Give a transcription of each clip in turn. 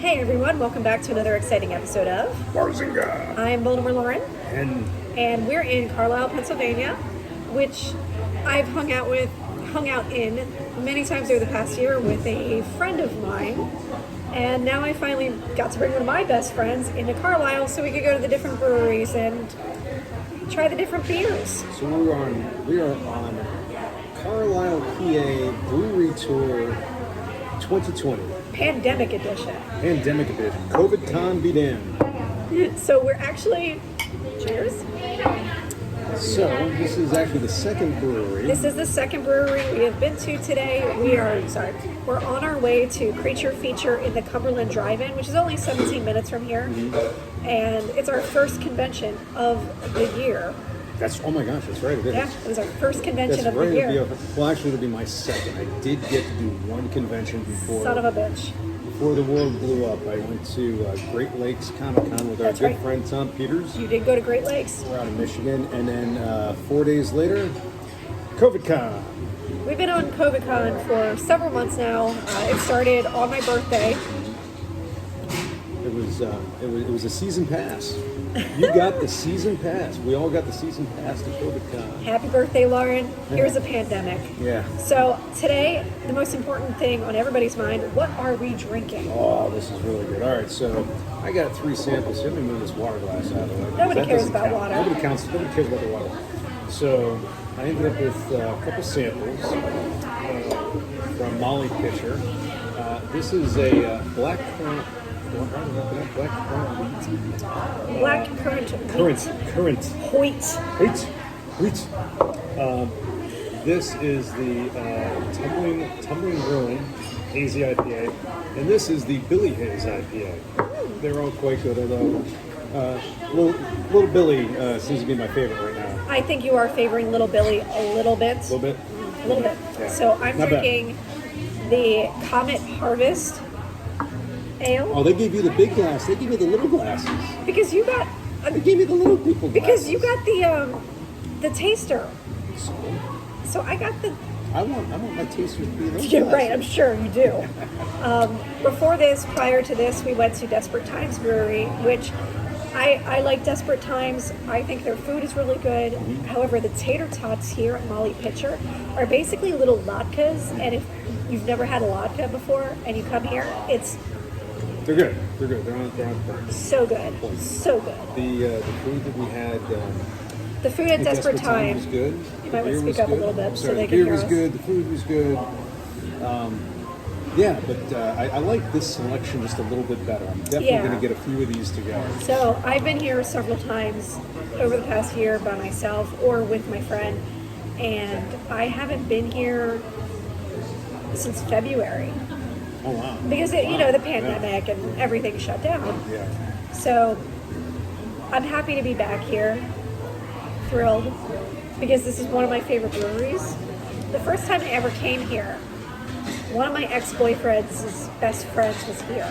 Hey everyone, welcome back to another exciting episode of Barzinga. I'm Baltimore Lauren, And we're in Carlisle, Pennsylvania, which I've hung out in many times over the past year with a friend of mine. And now I finally got to bring one of my best friends into Carlisle so we could go to the different breweries and try the different beers. so we are on Carlisle, PA Brewery Tour 2020. Pandemic edition. Pandemic edition. COVID con be damned. So we're actually, cheers. So this is actually the second brewery. This is the second brewery we have been to today. We're on our way to Creature Feature in the Cumberland Drive In, which is only 17 minutes from here. Mm-hmm. And it's our first convention of the year. Oh my gosh, that's right, it is. Yeah, it was our first convention of right, the year. well, actually, it'll be my second. I did get to do one convention before. Son of a bitch. Before the world blew up, I went to Great Lakes Comic Con with our good friend Tom Peters. You did go to Great Lakes. We're out in Michigan, and then 4 days later, COVID con. We've been on COVID Con for several months now. It started on my birthday. It was a season pass. You got the season pass. We all got the season pass to COVID con. Happy birthday, Lauren. Here's a pandemic. Yeah. So today, the most important thing on everybody's mind, what are we drinking? Oh, this is really good. All right, so I got 3 samples. Let me move this water glass out of the way. Nobody That cares doesn't about count. water. Nobody cares about the water. So I ended up with a couple samples from Molly Pitcher. This is a black currant. Black currant. Currant. Wheat. This is the Tumbling Ruin Hazy IPA, and this is the Billy Haze IPA. They're all quite good, although Little Billy seems to be my favorite right now. I think you are favoring Little Billy a little bit. A little bit? A little bit. Yeah. So I'm Not drinking the Comet Harvest Ale. Oh, they gave you the big glass. They gave you the little glasses. Because you got... They gave you the little people glasses. Because you got the taster. So I got the... I want my tasters to be those You're glasses. right, I'm sure you do. Prior to this, we went to Desperate Times Brewery, which I like Desperate Times. I think their food is really good. Mm-hmm. However, the tater tots here at Molly Pitcher are basically little latkes, and if you've never had a latke before and you come here, They're good. They're on point. so good. So good. The food that we had. The food at Desperate Times. was good. You might want to speak up a little bit so they the can beer hear was us. good. The food was good. But I like this selection just a little bit better. I'm definitely going to get a few of these to go. So I've been here several times over the past year by myself or with my friend, and I haven't been here since February. Oh wow! Because the pandemic and everything shut down. Yeah. So I'm happy to be back here. Thrilled, because this is one of my favorite breweries. The first time I ever came here, one of my ex-boyfriend's best friends was here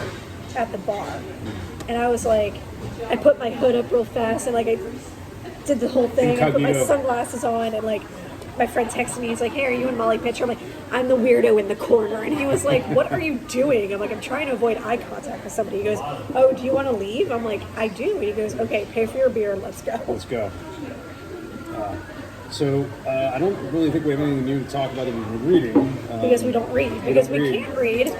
at the bar. And I was like, I put my hood up real fast and I did the whole thing. I put my sunglasses on and my friend texted me, he's like, hey, are you in Molly Pitcher? I'm like, I'm the weirdo in the corner. And he was like, what are you doing? I'm like, I'm trying to avoid eye contact with somebody. He goes, oh, do you want to leave? I'm like, I do. And he goes, okay, pay for your beer, let's go. Let's go. So I don't really think we have anything new to talk about that we've been reading. Because we don't read. Because we can't read.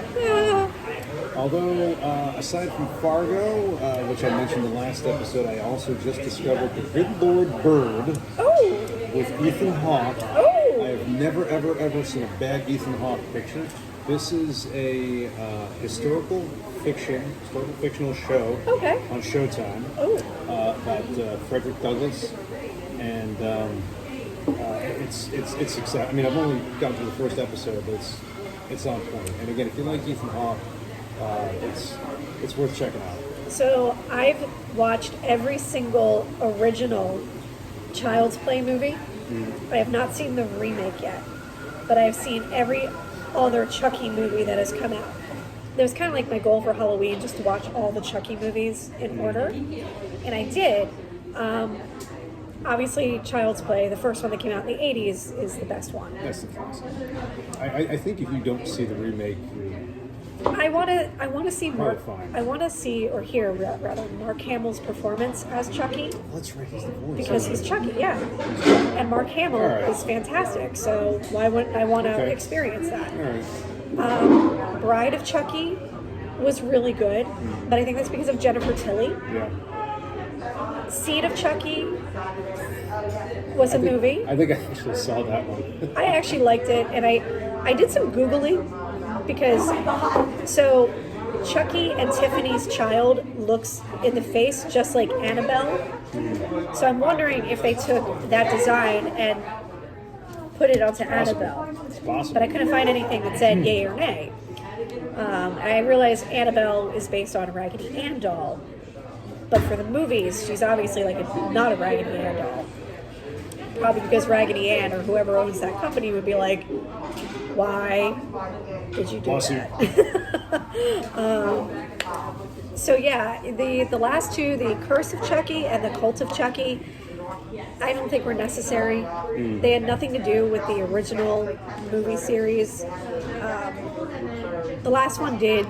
Although, aside from Fargo, which I mentioned in the last episode, I also just discovered The Good Lord Bird with Ethan Hawke. I have never, ever seen a bad Ethan Hawke picture. This is a historical fictional show on Showtime about Frederick Douglass. And it's exciting. I mean, I've only gotten through the first episode, but it's on point. And again, if you like Ethan Hawke, it's worth checking out. So I've watched every single original Child's Play movie. I have not seen the remake yet, but I've seen every other Chucky movie that has come out. It was kind of like my goal for Halloween, just to watch all the Chucky movies in order, and I did. Obviously, Child's Play, the first one that came out in the 80s, is the best one. That's the classic. I think if you don't see the remake, I want to see Mark. Horrifying. I want to see or hear rather Mark Hamill's performance as Chucky That's right. He's the voice. because he's Chucky, yeah. And Mark Hamill All right. is fantastic. So why wouldn't I want to Okay. experience that? All right. Bride of Chucky was really good, but I think that's because of Jennifer Tilly. Yeah. Seed of Chucky was a movie. I think I actually saw that one. I actually liked it, and I did some Googling because so Chucky and Tiffany's child looks in the face just like Annabelle. So I'm wondering if they took that design and put it onto Annabelle. It's possible. But I couldn't find anything that said yay or nay. I realized Annabelle is based on a Raggedy Ann doll. But for the movies, she's obviously like not a Raggedy Ann doll. Probably because Raggedy Ann or whoever owns that company would be like, why did you do Lawsuit. that? So yeah, the last two, the Curse of Chucky and the Cult of Chucky, I don't think were necessary. They had nothing to do with the original movie series. The last one did.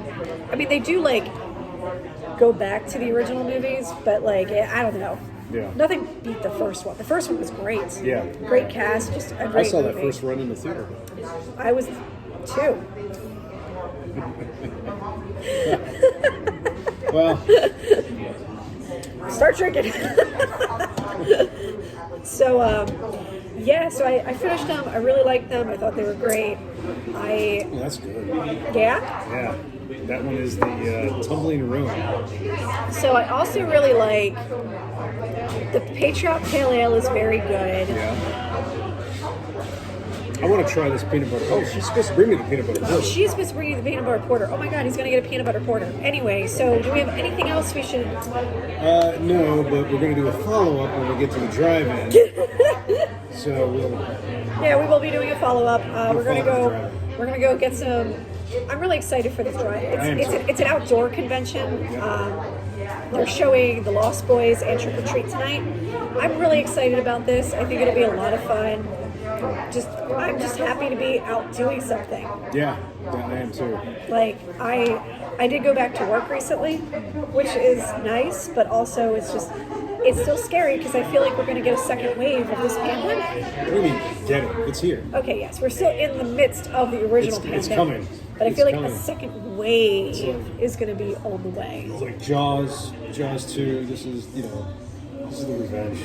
I mean, they do like go back to the original movies, but like I don't know. Yeah. Nothing beat the first one. The first one was great. Yeah. Great cast, just a great I saw movie. that first run in the theater. I was too. Well, Start drinking. So, so I finished them. I really liked them. I thought they were great. that's good. Yeah. Yeah. That one is the Tumbling Room. So I also really like the Patriot Pale Ale is very good. Yeah. I want to try this peanut butter. Oh, she's supposed to bring me the peanut butter. porter. She's supposed to bring you the peanut butter porter. Oh my God, he's gonna get a peanut butter porter. Anyway, so do we have anything else we should? No, but we're going to do a follow-up when we get to the drive-in. So we'll... Yeah, we will be doing a follow up. We're gonna follow go. the drive-in. We're gonna go get some. I'm really excited for this drive. It's an outdoor convention. They're showing The Lost Boys and Trick or Treat tonight. I'm really excited about this. I think it'll be a lot of fun. I'm just happy to be out doing something. Yeah, I am too. Like I did go back to work recently, which is nice, but also it's still scary because I feel like we're going to get a second wave of this pandemic. What do you mean, get it? It's here. Okay, yes, we're still in the midst of the original pandemic. It's coming. But I feel like coming. a second wave is going to be on the way. It's like Jaws 2. This is the revenge.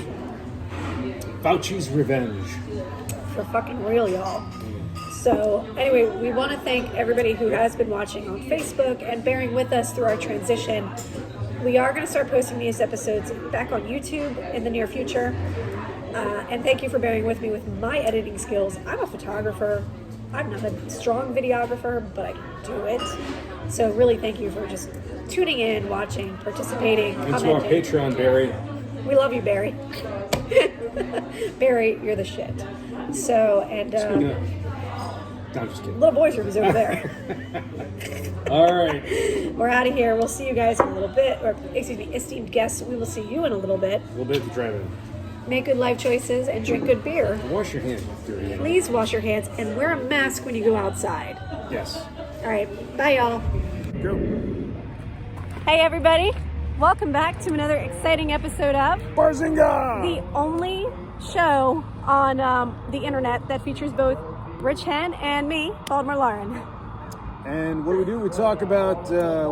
Fauci's revenge. For fucking real, y'all. So, anyway, we want to thank everybody who has been watching on Facebook and bearing with us through our transition. We are going to start posting these episodes back on YouTube in the near future. And thank you for bearing with me with my editing skills. I'm a photographer. I'm not a strong videographer, but I can do it. So really thank you for just tuning in, watching, participating, And to our commenting. Patreon, Barry. We love you, Barry. Barry, you're the shit. So, and Speaking of... No, I'm just kidding. little boy's room is over there. All right. We're out of here. We'll see you guys in a little bit. Or, excuse me, esteemed guests, we will see you in a little bit. A little bit of the drive-in. Make good life choices and drink good beer. Wash your hands with dirty hands. Please wash your hands and wear a mask when you go outside. Yes. All right. Bye, y'all. Go. Hey, everybody. Welcome back to another exciting episode of Barzinga! the only show on the internet that features both Rich Henn and me, Baltimore Lauren. And what do? We talk about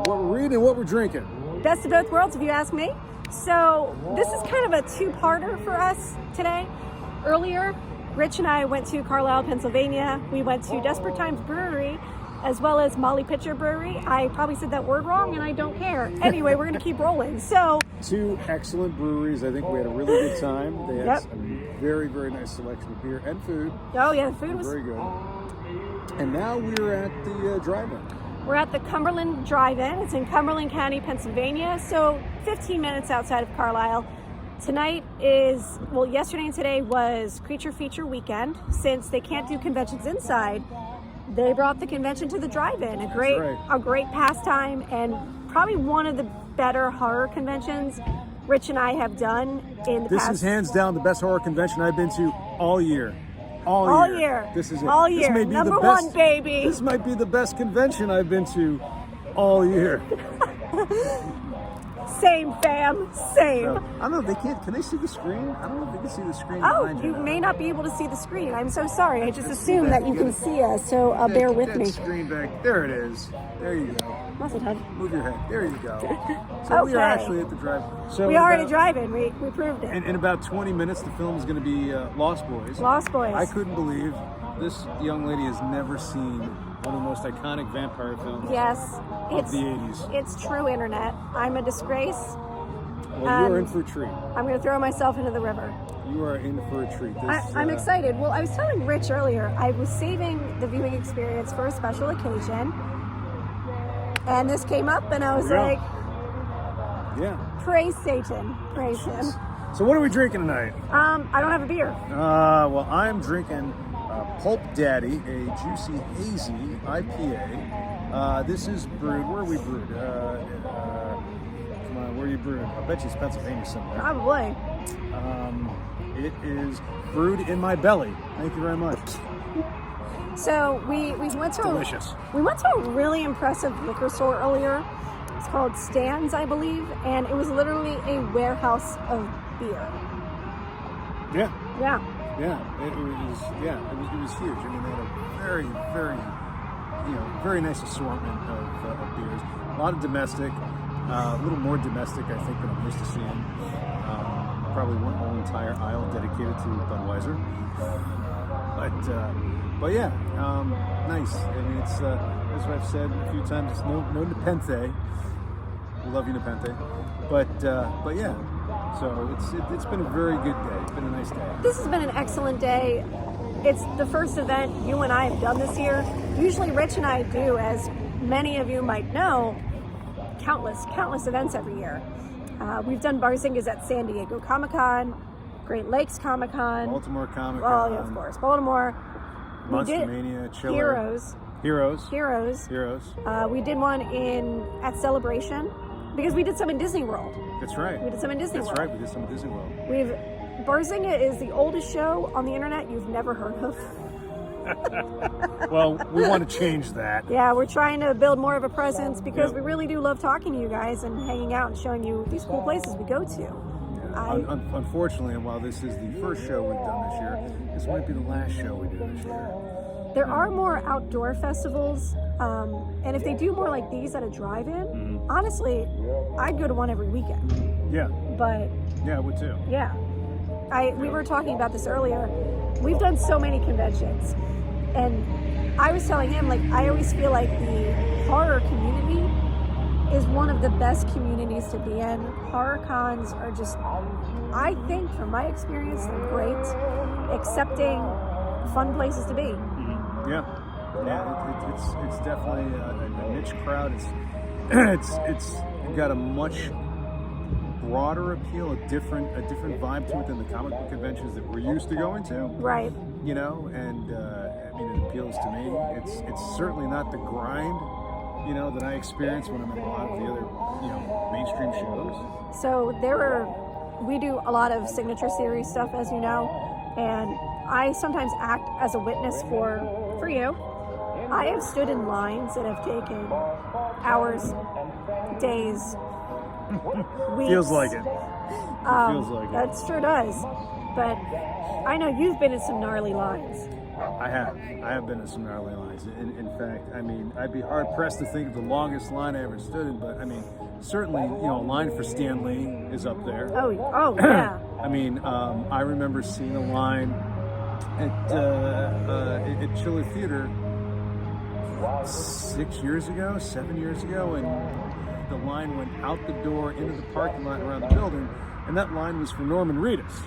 what we're reading and what we're drinking. Best of both worlds, if you ask me. So this is kind of a two-parter for us today. Earlier, Rich and I went to Carlisle, Pennsylvania. We went to Desperate Times Brewery, as well as Molly Pitcher Brewery. I probably said that word wrong, and I don't care. Anyway, we're going to keep rolling. So, Two excellent breweries. I think we had a really good time. They had Yep. a very, very nice selection of beer and food. oh yeah, the food was. Very good. And now we're at the drive-in. We're at the Cumberland Drive In. It's in Cumberland County, Pennsylvania, so 15 minutes outside of Carlisle. Yesterday and today was Creature Feature weekend. Since they can't do conventions inside, they brought the convention to the drive-in. A great pastime, and probably one of the better horror conventions Rich and I have done in the past. This is hands down the best horror convention I've been to all year. All year. year. This is it. All This year. may be Number the best, one, baby. This might be the best convention I've been to all year. Same, fam. Same. So, I don't know if they can they see the screen? I don't know if they can see the screen Oh, behind you you. may not be able to see the screen. I'm so sorry. I just assumed that you can see us, so bear with that me. Screen back. There it is. There you go. Muscle tub. Move your head. There you go. So we are Okay. actually at the drive. So We are at a drive-in. We proved it. In about 20 minutes, the film is going to be Lost Boys. Lost Boys. I couldn't believe this young lady has never seen one of the most iconic vampire films Yes, of the 80s. It's true, internet. I'm a disgrace. Well, you're in for a treat. I'm going to throw myself into the river. You are in for a treat. I'm excited. Well, I was telling Rich earlier, I was saving the viewing experience for a special occasion, and this came up, and I was like, yeah. praise Satan, praise him. So what are we drinking tonight? I don't have a beer. Well, I'm drinking Pulp Daddy, a juicy hazy IPA. This is brewed. Where are we brewed? Come on, where are you brewed? I bet you it's Pennsylvania somewhere. Probably. It is brewed in my belly. Thank you very much. So we went to Delicious. We went to a really impressive liquor store earlier. It's called Stan's, I believe, and it was literally a warehouse of beer. Yeah. Yeah. Yeah, it was huge. I mean, they had a very, very, very nice assortment of beers. A lot of domestic, a little more domestic, I think, than I'm used to seeing. Probably one whole entire aisle dedicated to Budweiser. But yeah, nice. I mean, it's as I've said a few times, it's no Nepenthe. We love you, Nepenthe. But yeah. So it's been a very good day. It's been a nice day. This has been an excellent day. It's the first event you and I have done this year. Usually Rich and I do, as many of you might know, countless events every year. We've done Barzingas at San Diego Comic-Con, Great Lakes Comic-Con. Baltimore Comic-Con. Well, yeah, of course. Baltimore. Monster Mania, Chiller. Heroes. We did one at Celebration, because we did some in Disney World. That's right. We did some in Disney World. That's right. We did some in Disney World. Barzinga is the oldest show on the internet you've never heard of. Well, we want to change that. Yeah, we're trying to build more of a presence because we really do love talking to you guys and hanging out and showing you these cool places we go to. Yeah. Unfortunately, and while this is the first show we've done this year, this might be the last show we do this year. There are more outdoor festivals, and if they do more like these at a drive-in, honestly, I'd go to one every weekend. Yeah. But yeah, I would too. Yeah. We were talking about this earlier. We've done so many conventions, and I was telling him, like, I always feel like the horror community is one of the best communities to be in. Horror cons are just, I think, from my experience, they're great, accepting, fun places to be. Yeah, it's definitely a niche crowd. It's got a much broader appeal, a different vibe to it than the comic book conventions that we're used to going to. Right. And I mean, it appeals to me. It's certainly not the grind, that I experience when I'm at a lot of the other, mainstream shows. So we do a lot of signature series stuff, as you know, and I sometimes act as a witness for you. I have stood in lines that have taken hours, days, weeks. Feels like it. Feels like it. That sure does. But I know you've been in some gnarly lines. I have been in some gnarly lines. In fact, I mean, I'd be hard pressed to think of the longest line I ever stood in, but I mean, certainly, a line for Stan Lee is up there. Oh yeah. I mean, I remember seeing a line at Chiller Theater 7 years ago, and the line went out the door into the parking lot around the building, and that line was for Norman Reedus.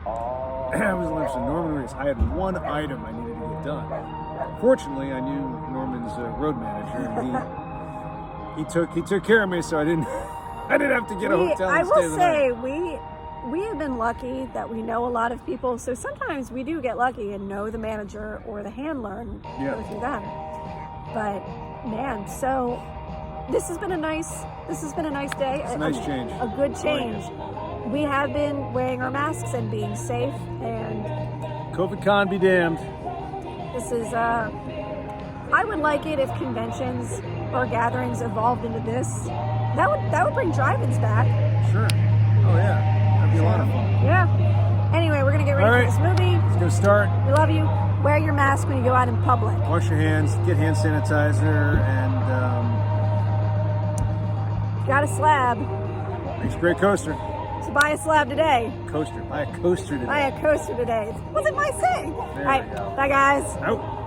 I was looking for Norman Reedus. I had one item I needed to get done. Fortunately, I knew Norman's road manager, and he took care of me, so I didn't have to get a hotel. I and stay will the say night. we have been lucky that we know a lot of people. So sometimes we do get lucky and know the manager or the handler and go through them. But man, so this has been a nice day. It's a nice change. A good change. We have been wearing our masks and being safe, and COVID con be damned. this is I would like it if conventions outdoor gatherings evolved into this, that would bring drive-ins back. Sure. Oh yeah, that'd be a lot of fun. Yeah. Anyway, we're gonna get ready for this movie. Let's go start. We love you. Wear your mask when you go out in public. Wash your hands. Get hand sanitizer, and Got a slab. makes a great coaster. So buy a slab today. Coaster. Buy a coaster today. Buy a coaster today. Wasn't my saying. There All right. we go. Bye, guys. Out.